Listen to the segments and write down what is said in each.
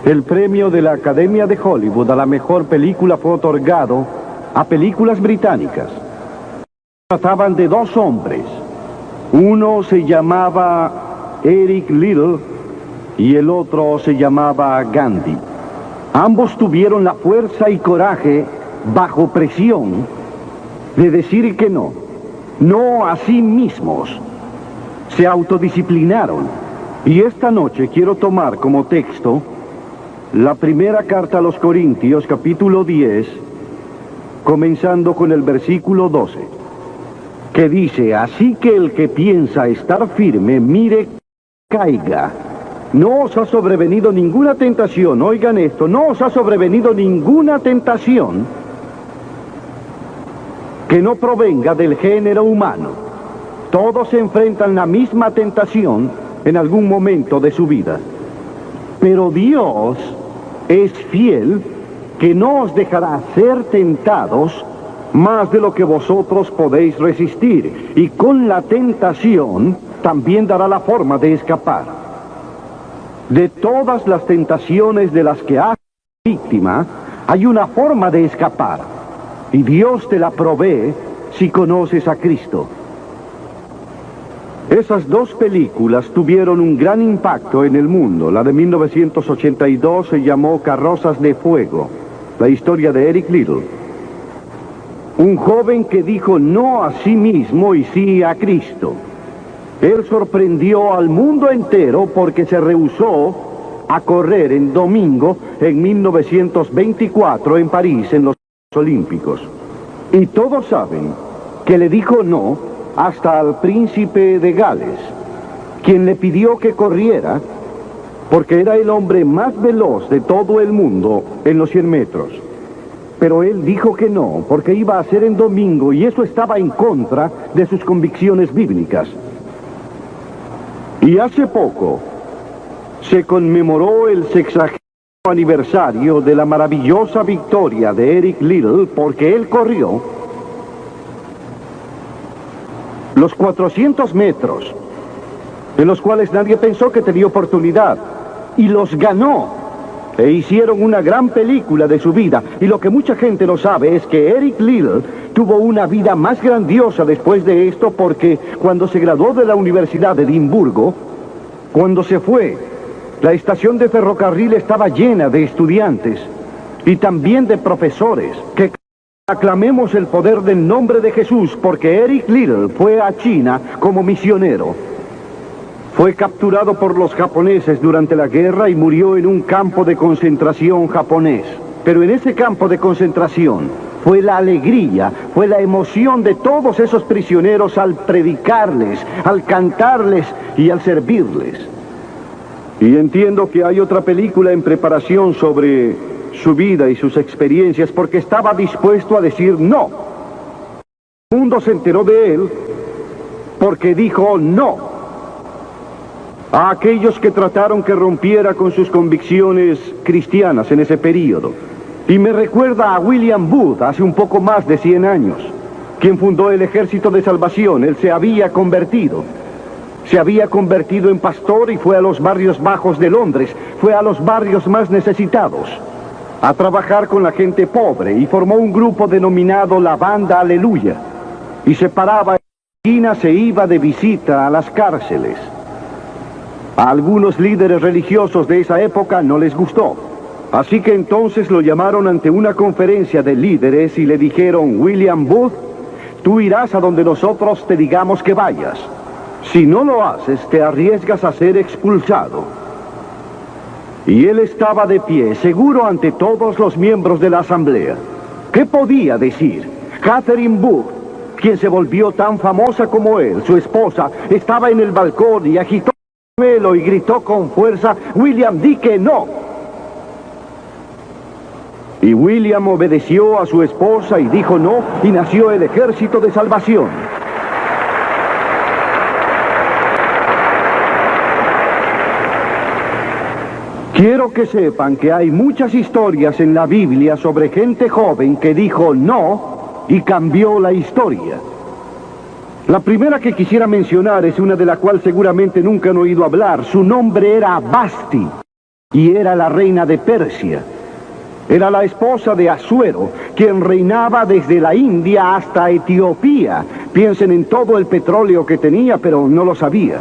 El premio de la Academia de Hollywood a la mejor película fue otorgado a películas británicas. Trataban de dos hombres. Uno se llamaba Eric Liddell y el otro se llamaba Gandhi. Ambos tuvieron la fuerza y coraje, bajo presión, de decir que no a sí mismos. Se autodisciplinaron. Y esta noche quiero tomar como texto la primera carta a los Corintios, capítulo 10, comenzando con el versículo 12, que dice: así que el que piensa estar firme, mire que caiga. No os ha sobrevenido ninguna tentación, oigan esto, no os ha sobrevenido ninguna tentación que no provenga del género humano. Todos se enfrentan la misma tentación en algún momento de su vida. Pero Dios es fiel, que no os dejará ser tentados más de lo que vosotros podéis resistir, y con la tentación también dará la forma de escapar. De todas las tentaciones de las que has sido víctima, hay una forma de escapar, y Dios te la provee si conoces a Cristo. Esas dos películas tuvieron un gran impacto en el mundo. La de 1982 se llamó Carrozas de Fuego, la historia de Eric Liddell. Un joven que dijo no a sí mismo y sí a Cristo. Él sorprendió al mundo entero porque se rehusó a correr en domingo en 1924 en París, en los Olímpicos. Y todos saben que le dijo no hasta al príncipe de Gales, quien le pidió que corriera porque era el hombre más veloz de todo el mundo en los 100 metros. Pero él dijo que no, porque iba a ser en domingo y eso estaba en contra de sus convicciones bíblicas. Y hace poco se conmemoró el 60º aniversario de la maravillosa victoria de Eric Liddell, porque él corrió los 400 metros, en los cuales nadie pensó que tenía oportunidad, y los ganó, e hicieron una gran película de su vida. Y lo que mucha gente no sabe es que Eric Liddell tuvo una vida más grandiosa después de esto, porque cuando se graduó de la Universidad de Edimburgo, cuando se fue, la estación de ferrocarril estaba llena de estudiantes y también de profesores que aclamemos el poder del nombre de Jesús, porque Eric Liddell fue a China como misionero. Fue capturado por los japoneses durante la guerra y murió en un campo de concentración japonés. Pero en ese campo de concentración fue la alegría, fue la emoción de todos esos prisioneros al predicarles, al cantarles y al servirles. Y entiendo que hay otra película en preparación sobre su vida y sus experiencias, porque estaba dispuesto a decir no. El mundo se enteró de él porque dijo no a aquellos que trataron que rompiera con sus convicciones cristianas en ese período. Y me recuerda a William Booth, hace un poco más de 100 años, quien fundó el Ejército de Salvación. Él se había convertido en pastor y fue a los barrios bajos de Londres, fue a los barrios más necesitados a trabajar con la gente pobre, y formó un grupo denominado la Banda Aleluya, y se paraba en la esquina, se iba de visita a las cárceles. A algunos líderes religiosos de esa época no les gustó, así que entonces lo llamaron ante una conferencia de líderes y le dijeron: William Booth, tú irás a donde nosotros te digamos que vayas. Si no lo haces, te arriesgas a ser expulsado. Y él estaba de pie, seguro ante todos los miembros de la asamblea. ¿Qué podía decir? Catherine Booth, quien se volvió tan famosa como él, su esposa, estaba en el balcón y agitó el pañuelo y gritó con fuerza: William, di que no. Y William obedeció a su esposa y dijo no, y nació el Ejército de Salvación. Quiero que sepan que hay muchas historias en la Biblia sobre gente joven que dijo no y cambió la historia. La primera que quisiera mencionar es una de la cual seguramente nunca han oído hablar. Su nombre era Basti. y era la reina de Persia. Era la esposa de Asuero, quien reinaba desde la India hasta Etiopía. Piensen en todo el petróleo que tenía, pero no lo sabía.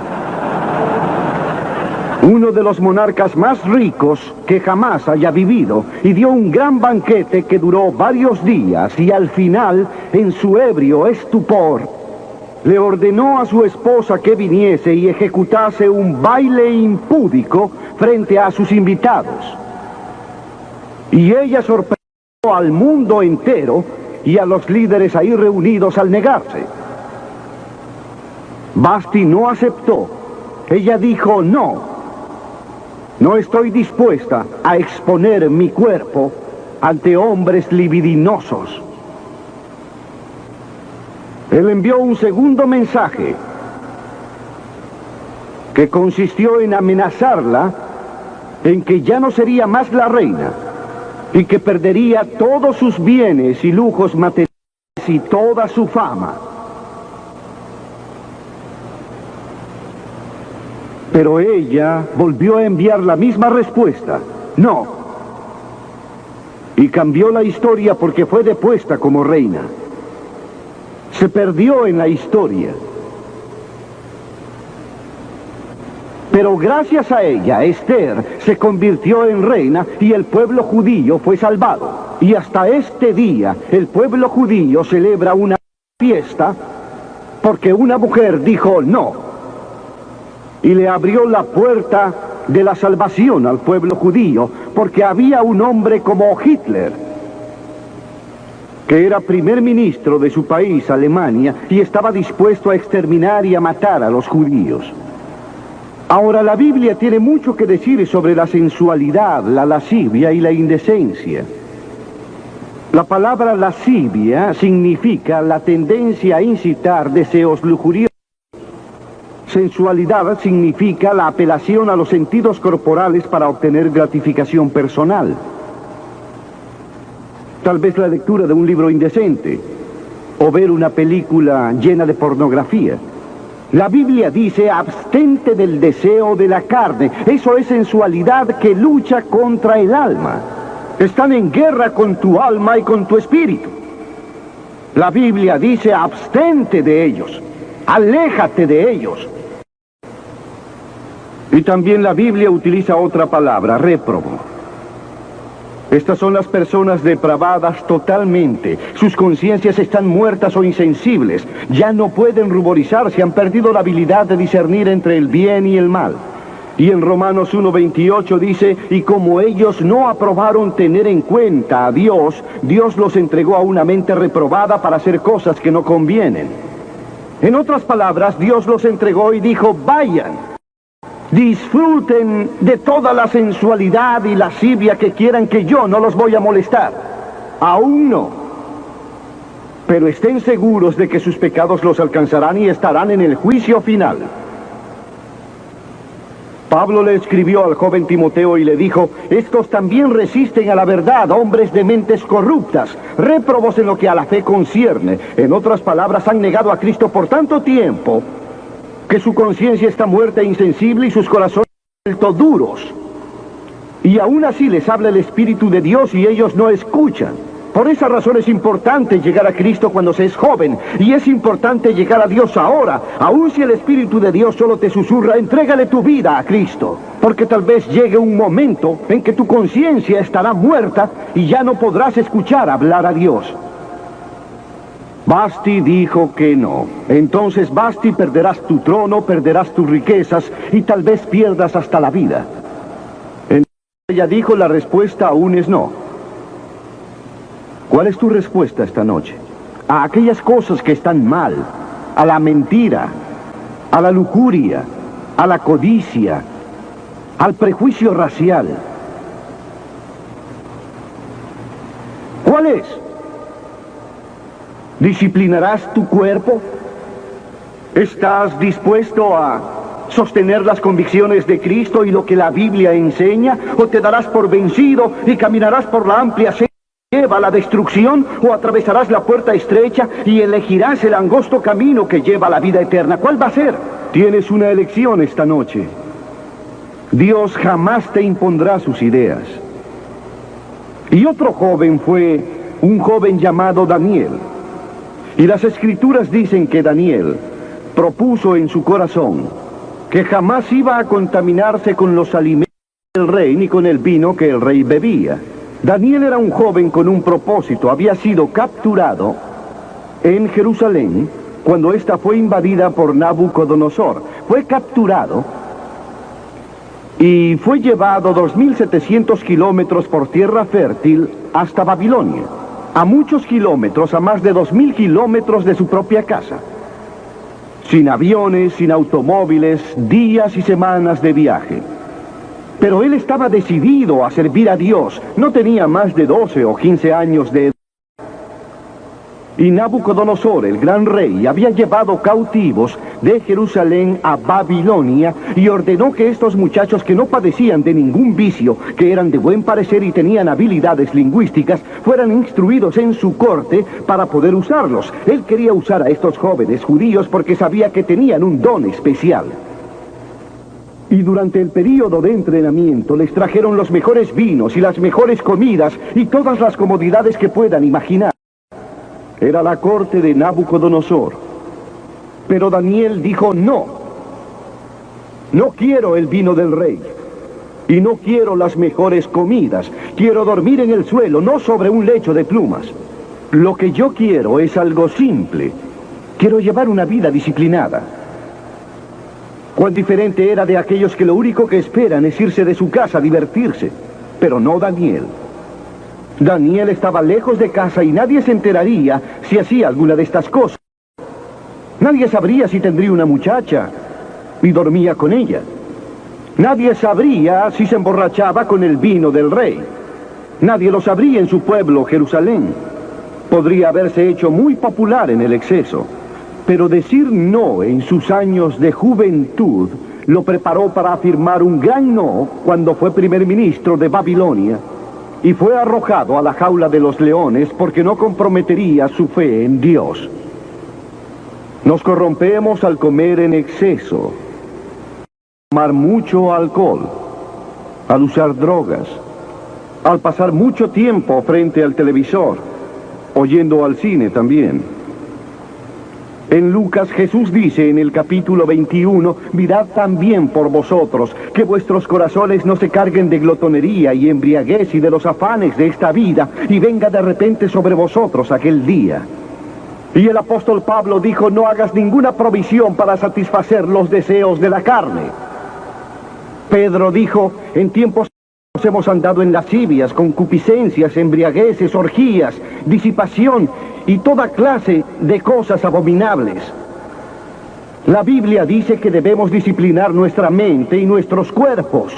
Uno de los monarcas más ricos que jamás haya vivido, y dio un gran banquete que duró varios días, y al final, en su ebrio estupor, le ordenó a su esposa que viniese y ejecutase un baile impúdico frente a sus invitados. Y ella sorprendió al mundo entero y a los líderes ahí reunidos al negarse. Vasti no aceptó. Ella dijo: no estoy dispuesta a exponer mi cuerpo ante hombres libidinosos. Él envió un segundo mensaje que consistió en amenazarla en que ya no sería más la reina y que perdería todos sus bienes y lujos materiales y toda su fama. Pero ella volvió a enviar la misma respuesta: no. Y cambió la historia porque fue depuesta como reina. Se perdió en la historia. Pero gracias a ella, Esther se convirtió en reina y el pueblo judío fue salvado. Y hasta este día, el pueblo judío celebra una fiesta porque una mujer dijo no. Y le abrió la puerta de la salvación al pueblo judío, porque había un hombre como Hitler, que era primer ministro de su país, Alemania, y estaba dispuesto a exterminar y a matar a los judíos. Ahora, la Biblia tiene mucho que decir sobre la sensualidad, la lascivia y la indecencia. La palabra lascivia significa la tendencia a incitar deseos lujuriosos. Sensualidad significa la apelación a los sentidos corporales para obtener gratificación personal. Tal vez la lectura de un libro indecente o ver una película llena de pornografía. La Biblia dice: abstente del deseo de la carne. Eso es sensualidad que lucha contra el alma. Están en guerra con tu alma y con tu espíritu. La Biblia dice: abstente de ellos, aléjate de ellos. Y también la Biblia utiliza otra palabra: réprobo. Estas son las personas depravadas totalmente. Sus conciencias están muertas o insensibles. Ya no pueden ruborizarse, han perdido la habilidad de discernir entre el bien y el mal. Y en Romanos 1:28 dice: y como ellos no aprobaron tener en cuenta a Dios, Dios los entregó a una mente reprobada para hacer cosas que no convienen. En otras palabras, Dios los entregó y dijo: vayan, disfruten de toda la sensualidad y lascivia que quieran, que yo no los voy a molestar. Aún no. Pero estén seguros de que sus pecados los alcanzarán y estarán en el juicio final. Pablo le escribió al joven Timoteo y le dijo: estos también resisten a la verdad, hombres de mentes corruptas, réprobos en lo que a la fe concierne. En otras palabras, han negado a Cristo por tanto tiempo que su conciencia está muerta e insensible y sus corazones vuelto duros. Y aún así les habla el Espíritu de Dios y ellos no escuchan. Por esa razón es importante llegar a Cristo cuando se es joven, y es importante llegar a Dios ahora. Aun si el Espíritu de Dios solo te susurra: entrégale tu vida a Cristo, porque tal vez llegue un momento en que tu conciencia estará muerta y ya no podrás escuchar hablar a Dios. Vasti dijo que no. Entonces, Vasti, perderás tu trono, perderás tus riquezas y tal vez pierdas hasta la vida. Entonces ella dijo: la respuesta aún es no. ¿Cuál es tu respuesta esta noche? A aquellas cosas que están mal, a la mentira, a la lujuria, a la codicia, al prejuicio racial. ¿Cuál es? ¿Disciplinarás tu cuerpo? ¿Estás dispuesto a sostener las convicciones de Cristo y lo que la Biblia enseña? ¿O te darás por vencido y caminarás por la amplia senda que lleva a la destrucción? ¿O atravesarás la puerta estrecha y elegirás el angosto camino que lleva a la vida eterna? ¿Cuál va a ser? Tienes una elección esta noche. Dios jamás te impondrá sus ideas. Y otro joven fue un joven llamado Daniel. Y las Escrituras dicen que Daniel propuso en su corazón que jamás iba a contaminarse con los alimentos del rey ni con el vino que el rey bebía. Daniel era un joven con un propósito. Había sido capturado en Jerusalén cuando ésta fue invadida por Nabucodonosor. Fue capturado y fue llevado 2.700 kilómetros por tierra fértil hasta Babilonia. A muchos kilómetros, a más de 2.000 kilómetros de su propia casa. Sin aviones, sin automóviles, días y semanas de viaje. Pero él estaba decidido a servir a Dios. No tenía más de 12 o 15 años de edad. Y Nabucodonosor, el gran rey, había llevado cautivos de Jerusalén a Babilonia y ordenó que estos muchachos que no padecían de ningún vicio, que eran de buen parecer y tenían habilidades lingüísticas, fueran instruidos en su corte para poder usarlos. Él quería usar a estos jóvenes judíos porque sabía que tenían un don especial. Y durante el período de entrenamiento les trajeron los mejores vinos y las mejores comidas y todas las comodidades que puedan imaginar. Era la corte de Nabucodonosor. Pero Daniel dijo no. No quiero el vino del rey. Y no quiero las mejores comidas. Quiero dormir en el suelo, no sobre un lecho de plumas. Lo que yo quiero es algo simple. Quiero llevar una vida disciplinada. Cuán diferente era de aquellos que lo único que esperan es irse de su casa a divertirse. Pero no Daniel. Daniel estaba lejos de casa y nadie se enteraría si hacía alguna de estas cosas. Nadie sabría si tendría una muchacha y dormía con ella. Nadie sabría si se emborrachaba con el vino del rey. Nadie lo sabría en su pueblo, Jerusalén. Podría haberse hecho muy popular en el exceso. Pero decir no en sus años de juventud lo preparó para afirmar un gran no cuando fue primer ministro de Babilonia. Y fue arrojado a la jaula de los leones porque no comprometería su fe en Dios. Nos corrompemos al comer en exceso, tomar mucho alcohol, al usar drogas, al pasar mucho tiempo frente al televisor, oyendo al cine también. En Lucas Jesús dice en el capítulo 21, mirad también por vosotros, que vuestros corazones no se carguen de glotonería y embriaguez y de los afanes de esta vida, y venga de repente sobre vosotros aquel día. Y el apóstol Pablo dijo, no hagas ninguna provisión para satisfacer los deseos de la carne. Pedro dijo, en tiempos hemos andado en lascivias, concupiscencias, embriagueces, orgías, disipación y toda clase de cosas abominables. La Biblia dice que debemos disciplinar nuestra mente y nuestros cuerpos.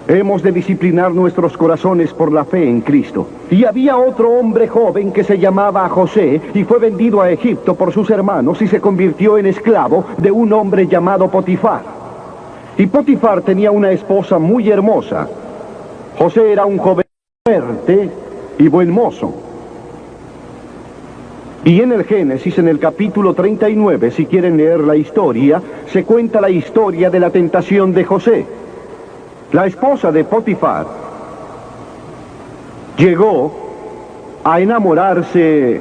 Hemos de disciplinar nuestros corazones por la fe en Cristo. Y había otro hombre joven que se llamaba José y fue vendido a Egipto por sus hermanos y se convirtió en esclavo de un hombre llamado Potifar. Y Potifar tenía una esposa muy hermosa. José era un joven fuerte y buen mozo. Y en el Génesis, en el capítulo 39, si quieren leer la historia, se cuenta la historia de la tentación de José. La esposa de Potifar llegó a enamorarse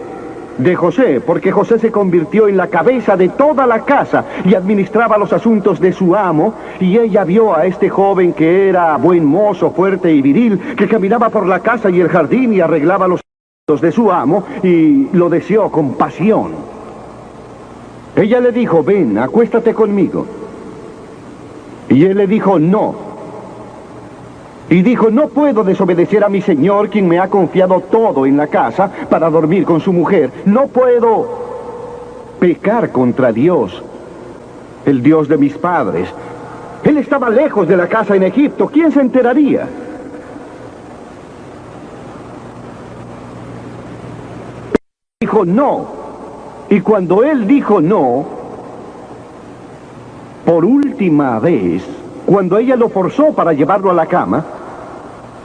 de José, porque José se convirtió en la cabeza de toda la casa y administraba los asuntos de su amo, y ella vio a este joven que era buen mozo, fuerte y viril, que caminaba por la casa y el jardín y arreglaba los asuntos de su amo, y lo deseó con pasión. Ella le dijo, ven, acuéstate conmigo. Y él le dijo, no. Y dijo, no puedo desobedecer a mi señor, quien me ha confiado todo en la casa, para dormir con su mujer. No puedo pecar contra Dios, el Dios de mis padres. Él estaba lejos de la casa en Egipto. ¿Quién se enteraría? Dijo no. Y cuando él dijo no, por última vez, cuando ella lo forzó para llevarlo a la cama,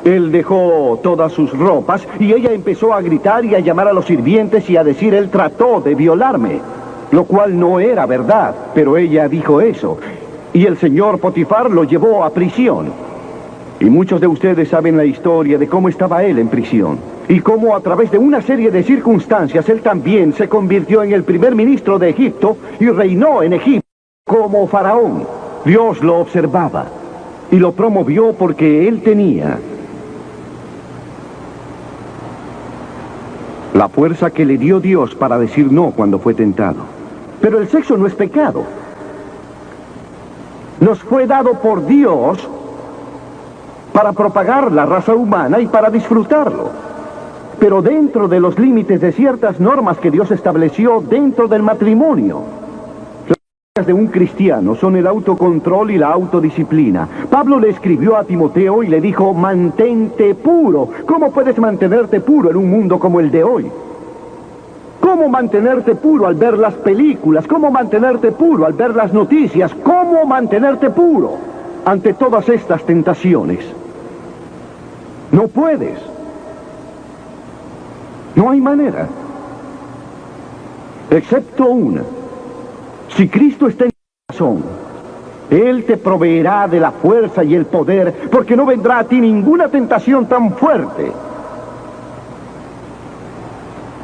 él dejó todas sus ropas y ella empezó a gritar y a llamar a los sirvientes y a decir, él trató de violarme, lo cual no era verdad, pero ella dijo eso. Y el señor Potifar lo llevó a prisión. Y muchos de ustedes saben la historia de cómo estaba él en prisión. Y cómo a través de una serie de circunstancias él también se convirtió en el primer ministro de Egipto y reinó en Egipto como faraón. Dios lo observaba y lo promovió porque él tenía la fuerza que le dio Dios para decir no cuando fue tentado. Pero el sexo no es pecado. Nos fue dado por Dios para propagar la raza humana y para disfrutarlo. Pero dentro de los límites de ciertas normas que Dios estableció dentro del matrimonio. Las reglas de un cristiano son el autocontrol y la autodisciplina. Pablo le escribió a Timoteo y le dijo, mantente puro. ¿Cómo puedes mantenerte puro en un mundo como el de hoy? ¿Cómo mantenerte puro al ver las películas? ¿Cómo mantenerte puro al ver las noticias? ¿Cómo mantenerte puro ante todas estas tentaciones? No puedes. No hay manera. Excepto una. Si Cristo está en tu corazón, Él te proveerá de la fuerza y el poder, porque no vendrá a ti ninguna tentación tan fuerte.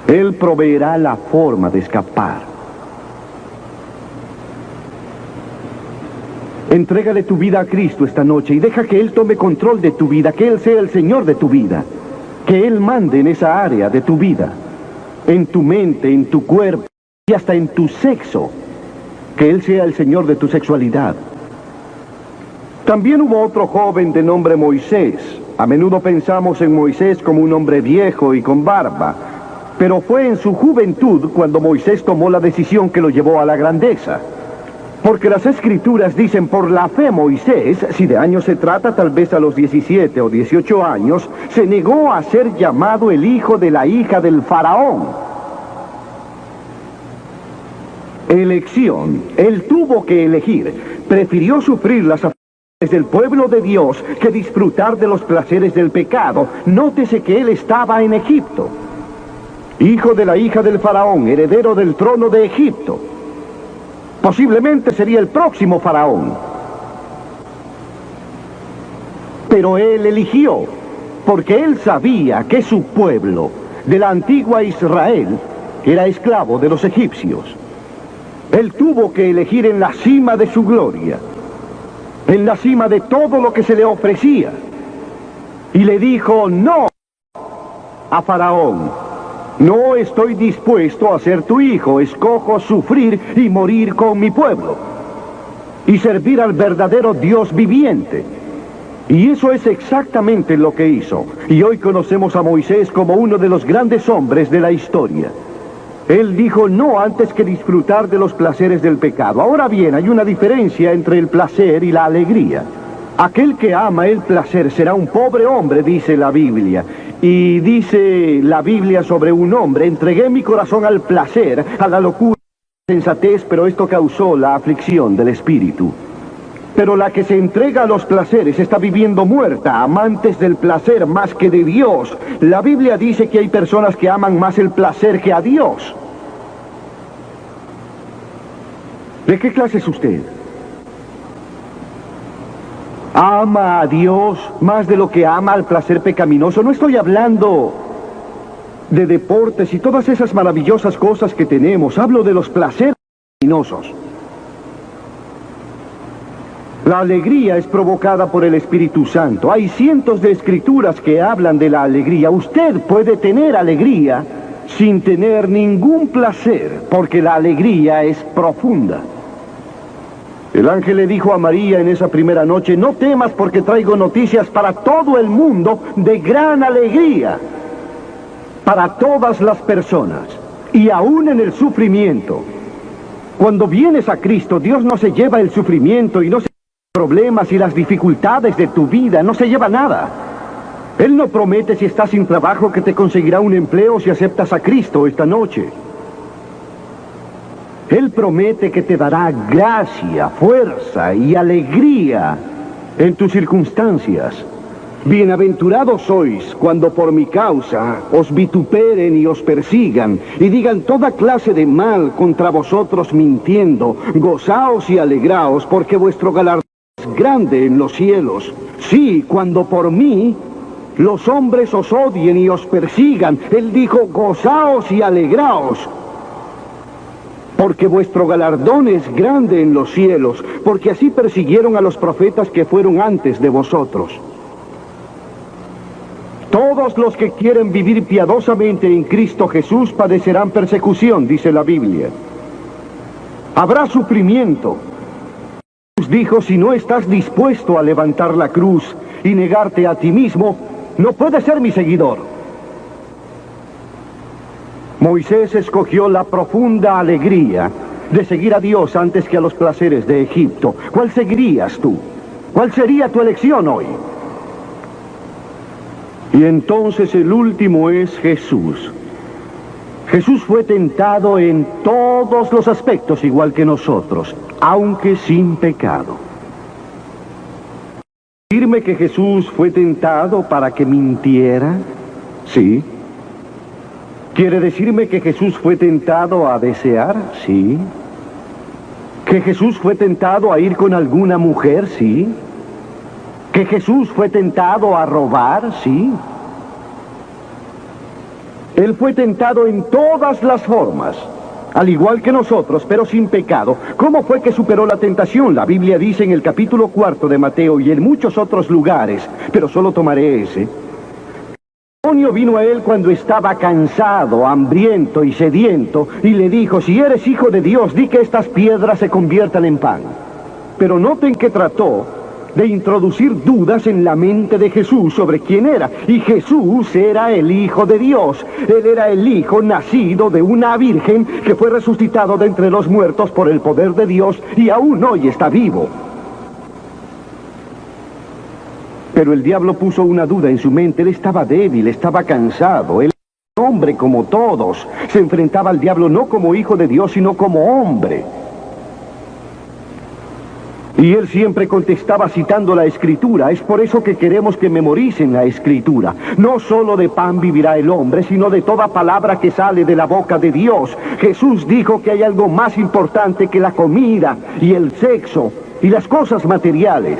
Él proveerá la forma de escapar. Entrégale tu vida a Cristo esta noche y deja que Él tome control de tu vida, que Él sea el Señor de tu vida, que Él mande en esa área de tu vida, en tu mente, en tu cuerpo y hasta en tu sexo, que Él sea el Señor de tu sexualidad. También hubo otro joven de nombre Moisés. A menudo pensamos en Moisés como un hombre viejo y con barba, pero fue en su juventud cuando Moisés tomó la decisión que lo llevó a la grandeza. Porque las Escrituras dicen, por la fe Moisés, si de años se trata, tal vez a los 17 o 18 años, se negó a ser llamado el hijo de la hija del faraón. Elección. Él tuvo que elegir. Prefirió sufrir las aflicciones del pueblo de Dios que disfrutar de los placeres del pecado. Nótese que él estaba en Egipto. Hijo de la hija del faraón, heredero del trono de Egipto. Posiblemente sería el próximo faraón. Pero él eligió, porque él sabía que su pueblo, de la antigua Israel, era esclavo de los egipcios. Él tuvo que elegir en la cima de su gloria, en la cima de todo lo que se le ofrecía. Y le dijo no a Faraón. No estoy dispuesto a ser tu hijo, escojo sufrir y morir con mi pueblo y servir al verdadero Dios viviente. Y eso es exactamente lo que hizo. Y hoy conocemos a Moisés como uno de los grandes hombres de la historia. Él dijo no antes que disfrutar de los placeres del pecado. Ahora bien, hay una diferencia entre el placer y la alegría. Aquel que ama el placer será un pobre hombre, dice la Biblia. Y dice la Biblia sobre un hombre, entregué mi corazón al placer, a la locura, a la sensatez, pero esto causó la aflicción del espíritu. Pero la que se entrega a los placeres está viviendo muerta, amantes del placer más que de Dios. La Biblia dice que hay personas que aman más el placer que a Dios. ¿De qué clase es usted? ¿Ama a Dios más de lo que ama al placer pecaminoso? No estoy hablando de deportes y todas esas maravillosas cosas que tenemos. Hablo de los placeres pecaminosos. La alegría es provocada por el Espíritu Santo. Hay cientos de escrituras que hablan de la alegría. Usted puede tener alegría sin tener ningún placer, porque la alegría es profunda. El ángel le dijo a María en esa primera noche, no temas porque traigo noticias para todo el mundo de gran alegría, para todas las personas, y aún en el sufrimiento. Cuando vienes a Cristo, Dios no se lleva el sufrimiento y no se lleva los problemas y las dificultades de tu vida, no se lleva nada. Él no promete si estás sin trabajo que te conseguirá un empleo si aceptas a Cristo esta noche. Él promete que te dará gracia, fuerza y alegría en tus circunstancias. Bienaventurados sois cuando por mi causa os vituperen y os persigan y digan toda clase de mal contra vosotros mintiendo. Gozaos y alegraos, porque vuestro galardón es grande en los cielos. Sí, cuando por mí los hombres os odien y os persigan. Él dijo, gozaos y alegraos, porque vuestro galardón es grande en los cielos, porque así persiguieron a los profetas que fueron antes de vosotros. Todos los que quieren vivir piadosamente en Cristo Jesús padecerán persecución, dice la Biblia. Habrá sufrimiento. Jesús dijo, si no estás dispuesto a levantar la cruz y negarte a ti mismo, no puedes ser mi seguidor. Moisés escogió la profunda alegría de seguir a Dios antes que a los placeres de Egipto. ¿Cuál seguirías tú? ¿Cuál sería tu elección hoy? Y entonces el último es Jesús. Jesús fue tentado en todos los aspectos igual que nosotros, aunque sin pecado. ¿Decirme que Jesús fue tentado para que mintiera? Sí. ¿Quiere decirme que Jesús fue tentado a desear? Sí. ¿Que Jesús fue tentado a ir con alguna mujer? Sí. ¿Que Jesús fue tentado a robar? Sí. Él fue tentado en todas las formas, al igual que nosotros, pero sin pecado. ¿Cómo fue que superó la tentación? La Biblia dice en el capítulo 4 de Mateo y en muchos otros lugares, pero solo tomaré ese. El demonio vino a él cuando estaba cansado, hambriento y sediento, y le dijo, si eres hijo de Dios, di que estas piedras se conviertan en pan. Pero noten que trató de introducir dudas en la mente de Jesús sobre quién era. Y Jesús era el Hijo de Dios. Él era el Hijo nacido de una virgen que fue resucitado de entre los muertos por el poder de Dios y aún hoy está vivo. Pero el diablo puso una duda en su mente. Él estaba débil, estaba cansado. Él era un hombre como todos. Se enfrentaba al diablo no como hijo de Dios, sino como hombre. Y él siempre contestaba citando la Escritura. Es por eso que queremos que memoricen la Escritura. No solo de pan vivirá el hombre, sino de toda palabra que sale de la boca de Dios. Jesús dijo que hay algo más importante que la comida y el sexo y las cosas materiales.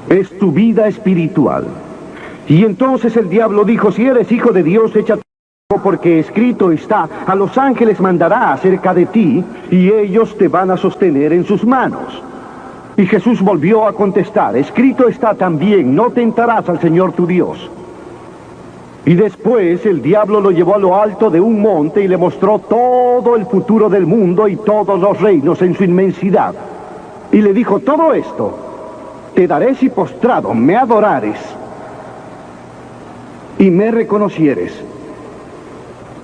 Es tu vida espiritual. Y entonces el diablo dijo, si eres hijo de Dios, échate, porque escrito está, a los ángeles mandará acerca de ti, y ellos te van a sostener en sus manos. Y Jesús volvió a contestar, escrito está también, no tentarás al Señor tu Dios. Y después el diablo lo llevó a lo alto de un monte y le mostró todo el futuro del mundo y todos los reinos en su inmensidad. Y le dijo, todo esto te daré si postrado me adorares y me reconocieres.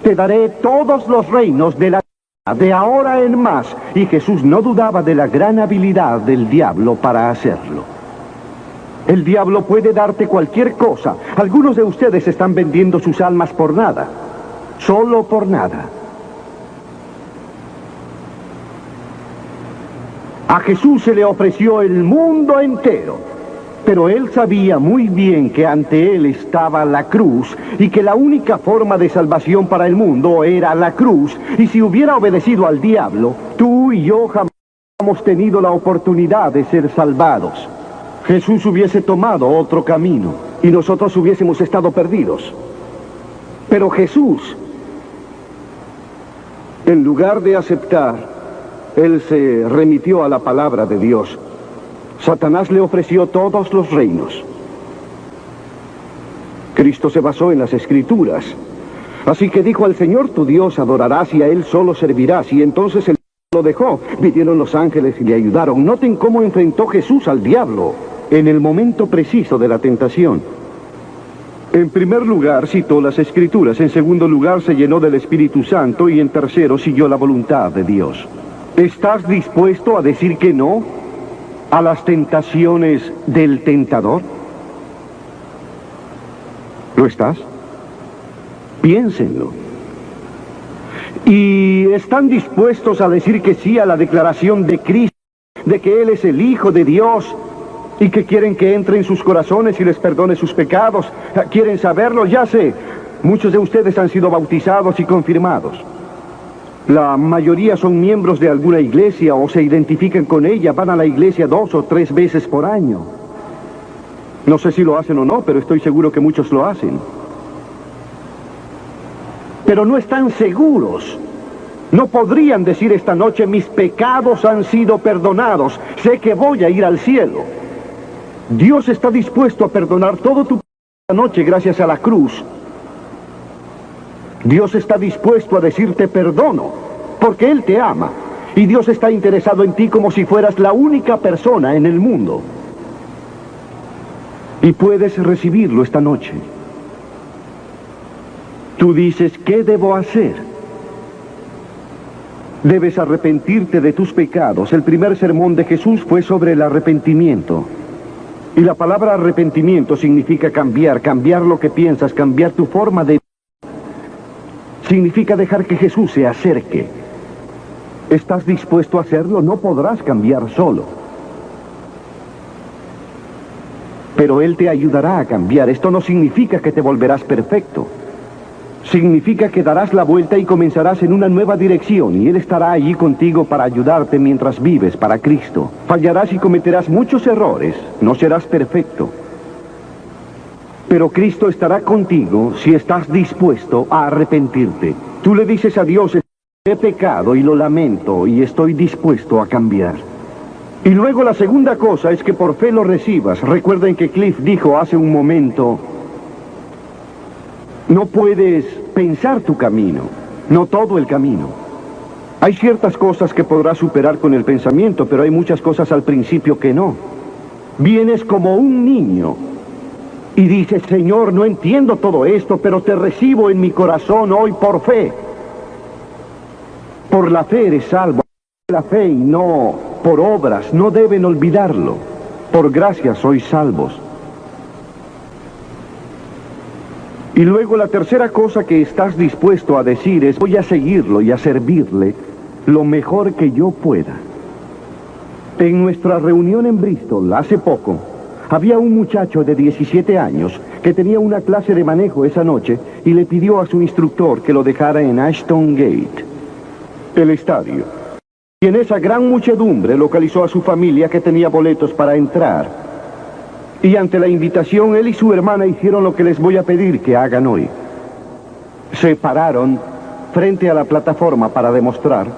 Te daré todos los reinos de la tierra, de ahora en más. Y Jesús no dudaba de la gran habilidad del diablo para hacerlo. El diablo puede darte cualquier cosa. Algunos de ustedes están vendiendo sus almas por nada. Solo por nada. A Jesús se le ofreció el mundo entero. Pero él sabía muy bien que ante él estaba la cruz y que la única forma de salvación para el mundo era la cruz. Y si hubiera obedecido al diablo, tú y yo jamás hubiéramos tenido la oportunidad de ser salvados. Jesús hubiese tomado otro camino y nosotros hubiésemos estado perdidos. Pero Jesús, en lugar de aceptar, él se remitió a la palabra de Dios. Satanás le ofreció todos los reinos. Cristo se basó en las Escrituras. Así que dijo, al Señor tu Dios adorarás y a Él solo servirás. Y entonces él lo dejó. Vinieron los ángeles y le ayudaron. Noten cómo enfrentó Jesús al diablo en el momento preciso de la tentación. En primer lugar, citó las Escrituras. En segundo lugar, se llenó del Espíritu Santo. Y en tercero, siguió la voluntad de Dios. ¿Estás dispuesto a decir que no a las tentaciones del tentador? ¿Lo estás? Piénsenlo. ¿Y están dispuestos a decir que sí a la declaración de Cristo, de que Él es el Hijo de Dios, y que quieren que entre en sus corazones y les perdone sus pecados. ¿Quieren saberlo? Ya sé. Muchos de ustedes han sido bautizados y confirmados. La mayoría son miembros de alguna iglesia o se identifican con ella. Van a la iglesia 2 o 3 veces por año. No sé si lo hacen o no, pero estoy seguro que muchos lo hacen. Pero no están seguros. No podrían decir esta noche: mis pecados han sido perdonados, sé que voy a ir al cielo. Dios está dispuesto a perdonar todo tu pecado esta noche gracias a la cruz. Dios está dispuesto a decirte perdono, porque Él te ama. Y Dios está interesado en ti como si fueras la única persona en el mundo. Y puedes recibirlo esta noche. Tú dices: ¿qué debo hacer? Debes arrepentirte de tus pecados. El primer sermón de Jesús fue sobre el arrepentimiento. Y la palabra arrepentimiento significa cambiar lo que piensas, cambiar tu forma de vida. Significa dejar que Jesús se acerque. ¿Estás dispuesto a hacerlo? No podrás cambiar solo. Pero Él te ayudará a cambiar. Esto no significa que te volverás perfecto. Significa que darás la vuelta y comenzarás en una nueva dirección, y Él estará allí contigo para ayudarte mientras vives para Cristo. Fallarás y cometerás muchos errores. No serás perfecto. Pero Cristo estará contigo si estás dispuesto a arrepentirte. Tú le dices a Dios: he pecado y lo lamento y estoy dispuesto a cambiar. Y luego la segunda cosa es que por fe lo recibas. Recuerden que Cliff dijo hace un momento: no puedes pensar tu camino, no todo el camino. Hay ciertas cosas que podrás superar con el pensamiento, pero hay muchas cosas al principio que no. Vienes como un niño y dices: Señor, no entiendo todo esto, pero te recibo en mi corazón hoy por fe. Por la fe eres salvo. Por la fe y no por obras. No deben olvidarlo. Por gracia sois salvos. Y luego la tercera cosa que estás dispuesto a decir es: voy a seguirlo y a servirle lo mejor que yo pueda. En nuestra reunión en Bristol hace poco, había un muchacho de 17 años que tenía una clase de manejo esa noche y le pidió a su instructor que lo dejara en Ashton Gate, el estadio. Y en esa gran muchedumbre localizó a su familia que tenía boletos para entrar. Y ante la invitación, él y su hermana hicieron lo que les voy a pedir que hagan hoy. Se pararon frente a la plataforma para demostrar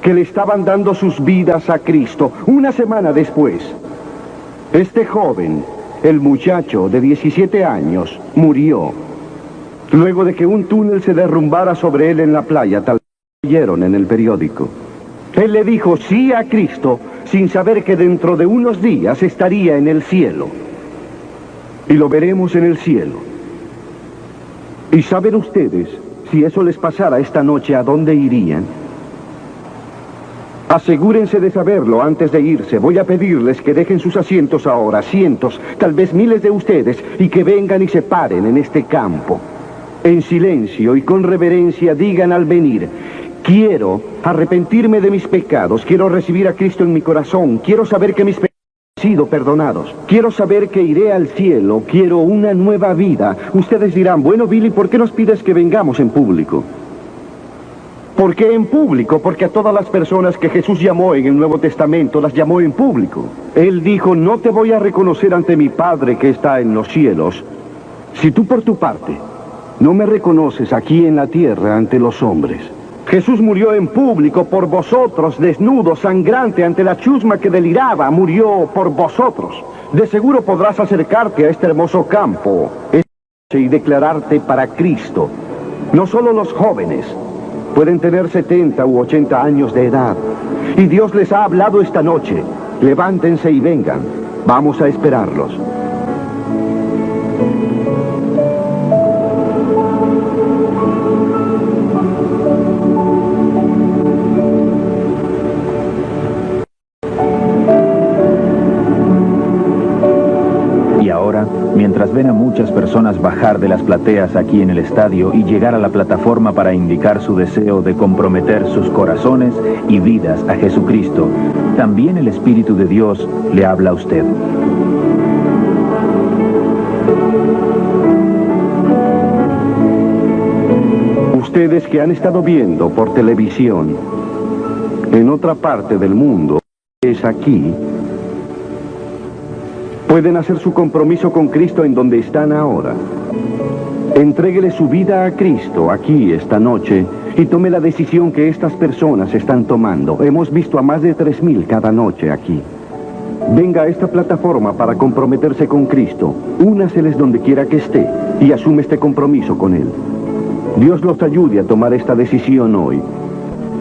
que le estaban dando sus vidas a Cristo. Una semana después, este joven, el muchacho de 17 años, murió. Luego de que un túnel se derrumbara sobre él en la playa, tal como leyeron en el periódico. Él le dijo sí a Cristo sin saber que dentro de unos días estaría en el cielo. Y lo veremos en el cielo. ¿Y saben ustedes, si eso les pasara esta noche, a dónde irían? Asegúrense de saberlo antes de irse. Voy a pedirles que dejen sus asientos ahora, cientos, tal vez miles de ustedes, y que vengan y se paren en este campo. En silencio y con reverencia digan al venir: quiero arrepentirme de mis pecados, quiero recibir a Cristo en mi corazón, quiero saber que mis pecados han sido perdonados, quiero saber que iré al cielo, quiero una nueva vida. Ustedes dirán: bueno, Billy, ¿por qué nos pides que vengamos en público? ¿Por qué en público? Porque a todas las personas que Jesús llamó en el Nuevo Testamento las llamó en público. Él dijo: no te voy a reconocer ante mi Padre que está en los cielos, si tú por tu parte no me reconoces aquí en la tierra ante los hombres. Jesús murió en público por vosotros, desnudo, sangrante, ante la chusma que deliraba, murió por vosotros. De seguro podrás acercarte a este hermoso campo y declararte para Cristo. No solo los jóvenes, pueden tener 70 u 80 años de edad. Y Dios les ha hablado esta noche. Levántense y vengan. Vamos a esperarlos. Mientras ven a muchas personas bajar de las plateas aquí en el estadio y llegar a la plataforma para indicar su deseo de comprometer sus corazones y vidas a Jesucristo, también el Espíritu de Dios le habla a usted. Ustedes que han estado viendo por televisión en otra parte del mundo, es aquí, pueden hacer su compromiso con Cristo en donde están ahora. Entréguele su vida a Cristo aquí esta noche y tome la decisión que estas personas están tomando. Hemos visto a más de 3,000 cada noche aquí. Venga a esta plataforma para comprometerse con Cristo. Únaseles donde quiera que esté y asume este compromiso con Él. Dios los ayude a tomar esta decisión hoy.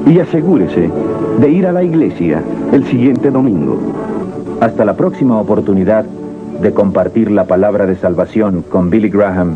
Y asegúrese de ir a la iglesia el siguiente domingo. Hasta la próxima oportunidad de compartir la palabra de salvación con Billy Graham